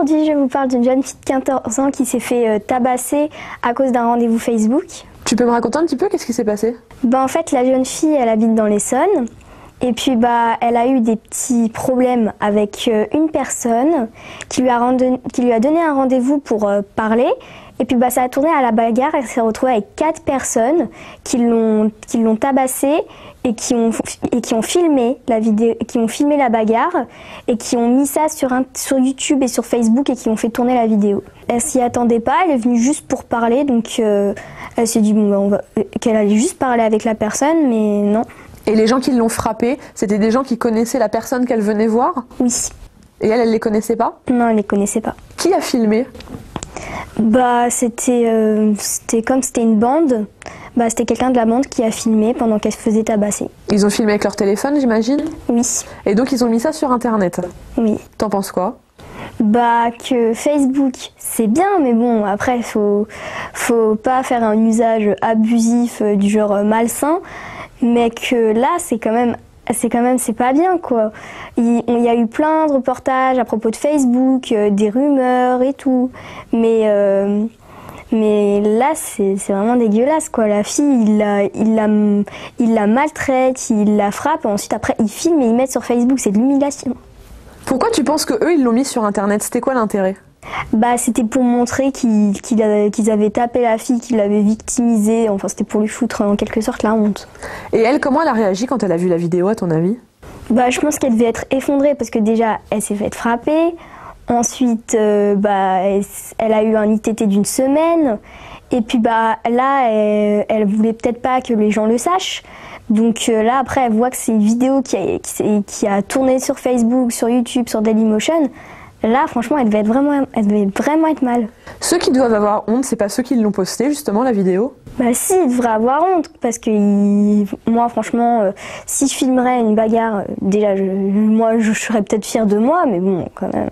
aujourd'hui, je vous parle d'une jeune fille de 14 ans qui s'est fait tabasser à cause d'un rendez-vous Facebook. Tu peux me raconter un petit peu qu'est-ce qui s'est passé? En fait, la jeune fille, elle habite dans l'Essonne. Et puis, elle a eu des petits problèmes avec une personne qui lui a donné un rendez-vous pour parler. Et puis, ça a tourné à la bagarre. Elle s'est retrouvée avec 4 personnes qui l'ont tabassée et qui ont filmé la vidéo, qui ont filmé la bagarre et qui ont mis ça sur YouTube et sur Facebook et qui ont fait tourner la vidéo. Elle s'y attendait pas. Elle est venue juste pour parler. Donc, elle s'est dit qu'elle allait juste parler avec la personne, mais non. Et les gens qui l'ont frappée, c'était des gens qui connaissaient la personne qu'elle venait voir? Oui. Et elle les connaissait pas? Non, elle les connaissait pas. Qui a filmé? C'était comme c'était une bande. C'était quelqu'un de la bande qui a filmé pendant qu'elle se faisait tabasser. Ils ont filmé avec leur téléphone, j'imagine? Oui. Et donc ils ont mis ça sur Internet? Oui. T'en penses quoi? Que Facebook, c'est bien, mais bon, après, faut pas faire un usage abusif du genre malsain. Mais que là, c'est pas bien, quoi. Il y a eu plein de reportages à propos de Facebook, des rumeurs et tout. Mais là, c'est vraiment dégueulasse, quoi. La fille, il la maltraite, il la frappe, et ensuite, après, il filme et il met sur Facebook. C'est de l'humiliation. Pourquoi tu penses qu'eux, ils l'ont mis sur Internet? C'était quoi l'intérêt? C'était pour montrer qu'ils avaient tapé la fille, qu'ils l'avaient victimisée. Enfin, c'était pour lui foutre en quelque sorte la honte. Et elle, comment elle a réagi quand elle a vu la vidéo, à ton avis? Je pense qu'elle devait être effondrée parce que déjà, elle s'est faite frapper. Ensuite, elle a eu un ITT d'une semaine. Et puis là, elle voulait peut-être pas que les gens le sachent. Donc là, après, elle voit que c'est une vidéo qui a tourné sur Facebook, sur YouTube, sur Dailymotion. Là, franchement, elle devait vraiment être mal. Ceux qui doivent avoir honte, c'est pas ceux qui l'ont posté, justement, la vidéo? Si, ils devraient avoir honte, parce que moi, franchement, si je filmerais une bagarre, déjà, moi, je serais peut-être fière de moi, mais bon, quand même.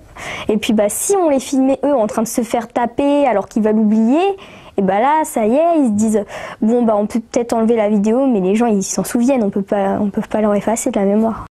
Et puis, si on les filmait, eux, en train de se faire taper, alors qu'ils veulent oublier, et là, ça y est, ils se disent, on peut peut-être enlever la vidéo, mais les gens, ils s'en souviennent, on peut pas leur effacer de la mémoire.